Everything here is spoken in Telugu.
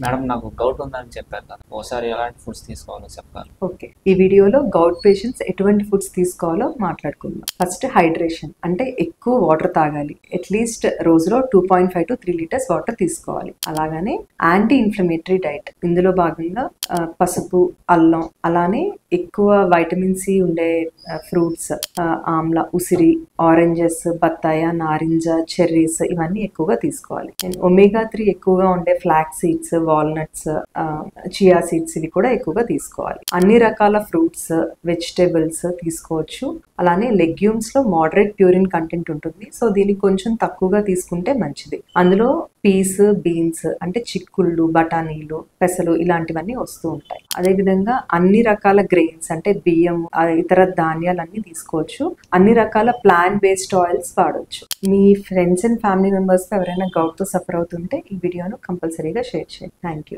మేడం నాకు గౌట్ ఉందని చెప్పారు కదా, ఓసారి ఎలాంటి ఫుడ్స్ తీసుకోవాలో చెప్పాలి. ఓకే, ఈ వీడియోలో గౌట్ పేషెంట్స్ ఎటువంటి ఫుడ్స్ తీసుకోవాలో మాట్లాడుకుందాం. ఫస్ట్ హైడ్రేషన్ అంటే ఎక్కువ వాటర్ తాగాలి. అట్లీస్ట్ రోజులో 2.5 to 3 లీటర్స్ వాటర్ తీసుకోవాలి. అలాగనే యాంటీ ఇన్ఫ్లమేటరీ డైట్, ఇందులో భాగంగా పసుపు, అల్లం, అలానే ఎక్కువ వైటమిన్ సి ఉండే ఫ్రూట్స్, ఆమ్ల, ఉసిరి, ఆరెంజెస్, బత్తాయ, నారింజ, చెర్రీస్ ఇవన్నీ ఎక్కువగా తీసుకోవాలి. అండ్ ఒమేగా 3 ఎక్కువగా ఉండే flax seeds, walnuts, chia seeds ఇవి కూడా ఎక్కువగా తీసుకోవాలి. అన్ని రకాల ఫ్రూట్స్, వెజిటేబుల్స్ తీసుకోవచ్చు. అలానే లెగ్యూమ్స్ లో మోడరేట్ ప్యూరిన్ కంటెంట్ ఉంటుంది, సో దీనికి కొంచెం తక్కువగా తీసుకుంటే మంచిది. అందులో పీస్, బీన్స్ అంటే చిక్కుళ్ళు, బఠానీలు, పెసలు ఇలాంటివన్నీ వస్తూ ఉంటాయి. అదేవిధంగా అన్ని రకాల గ్రెయిన్స్ అంటే బియ్యం, ఇతర ధాన్యాలన్నీ తీసుకోవచ్చు. అన్ని రకాల ప్లాంట్ బేస్డ్ ఆయిల్స్ వాడవచ్చు. మీ ఫ్రెండ్స్ అండ్ ఫ్యామిలీ మెంబర్స్ ఎవరైనా గౌట్ తో సఫర్ అవుతుంటే ఈ వీడియోను కంపల్సరీగా షేర్ చేయండి. Thank you.